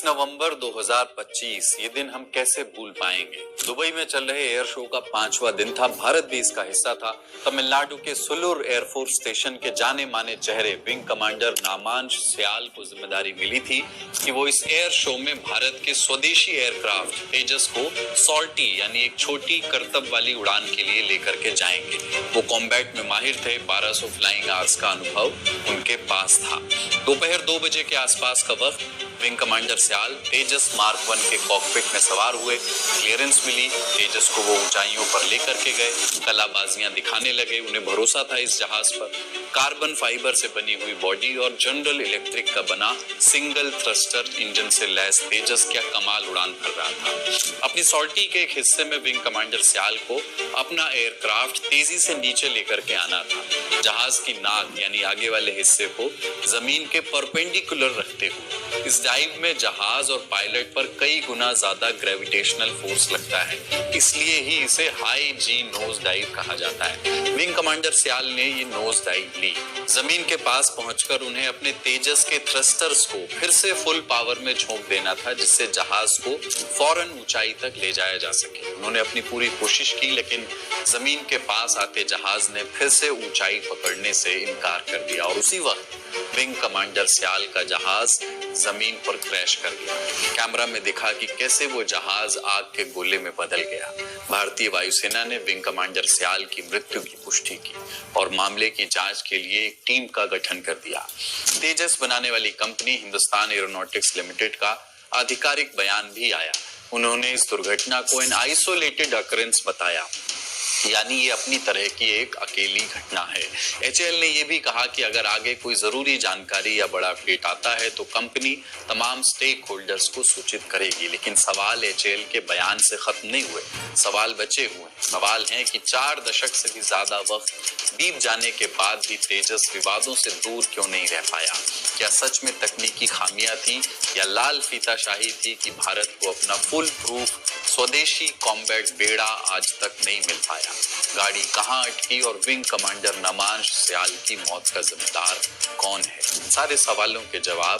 नवंबर 2025 ये दिन हम कैसे भूल पाएंगे। दुबई में चल रहे एयर शो का 5वां दिन था। भारत भी इसका हिस्सा था। तमिलनाडु के सुलूर एयरफोर्स स्टेशन के जाने माने चेहरे विंग कमांडर नामांश स्याल को जिम्मेदारी मिली थी कि वो इस एयर शो में भारत के स्वदेशी एयरक्राफ्ट तेजस को सॉल्टी यानी एक छोटी करतब वाली उड़ान के लिए लेकर के जाएंगे। वो कॉम्बैट में माहिर थे। 1200 फ्लाइंग आवर्स का अनुभव उनके पास था। दोपहर 2 बजे के आसपास का वक्त विंग कमांडर स्याल तेजस मार्क 1 के कॉकपिट में सवार हुए। क्लियरेंस मिली। तेजस को वो ऊंचाइयों पर लेकर के गए। कलाबाजियां दिखाने लगे। उन्हें भरोसा था इस जहाज पर। कार्बन फाइबर से बनी हुई बॉडी और जनरल इलेक्ट्रिक का बना सिंगल थ्रस्टर इंजन से लैस तेजस क्या कमाल उड़ान भर रहा था। अपनी सॉल्टी के एक हिस्से में विंग कमांडर स्याल को अपना एयरक्राफ्ट तेजी से नीचे लेकर के आना था। जहाज की नाक यानी आगे वाले हिस्से को जमीन के परपेंडिकुलर रखते हुए। इस डाइव में जहाज और पायलट पर कई गुना ज्यादा ग्रेविटेशनल फोर्स लगता है, इसलिए ही इसे हाई जी नोज डाइव कहा जाता है। विंग कमांडर स्याल ने ये नोज डाइव ली। जमीन के पास पहुंचकर उन्हें अपने तेजस के थ्रस्टर्स को फिर से फुल पावर में झोंक देना था, जिससे जहाज को फौरन ऊंचाई तक ले जाया जा सके। उन्होंने अपनी पूरी कोशिश की, लेकिन जमीन के पास आते जहाज ने फिर से ऊंचाई पकड़ने से इनकार कर दिया और उसी वक्त विंग कमांडर स्याल का जहाज जमीन पर क्रैश कर गया। कैमरा में दिखा कि कैसे वो जहाज आग के गोले में बदल गया। भारतीय वायुसेना ने विंग कमांडर स्याल की मृत्यु की पुष्टि की और मामले की जांच के लिए एक टीम का गठन कर दिया। तेजस बनाने वाली कंपनी हिंदुस्तान एरोनॉटिक्स लिमिटेड का आधिकारिक बयान भी आया। उन्होंने इस दुर्घटना को एन आइसोलेटेड अकरेंस बताया, यानी ये अपनी तरह की एक अकेली घटना है। एचएएल ने यह भी कहा कि अगर आगे कोई जरूरी जानकारी या बड़ा अपडेट आता है तो कंपनी तमाम स्टेक होल्डर्स को सूचित करेगी। लेकिन सवाल एचएएल के बयान से खत्म नहीं हुए। सवाल बचे हुए। सवाल है कि 4 दशक से भी ज्यादा वक्त बीत जाने के बाद भी तेजस विवादों से दूर क्यों नहीं रह पाया। क्या सच में तकनीकी खामियां थी या लाल फीताशाही थी कि भारत को अपना फुल प्रूफ स्वदेशी कॉम्बैट बेड़ा आज तक नहीं मिल पाया। गाड़ी कहां अटकी और विंग कमांडर नामांश स्याल की मौत का जिम्मेदार कौन है? सारे सवालों के जवाब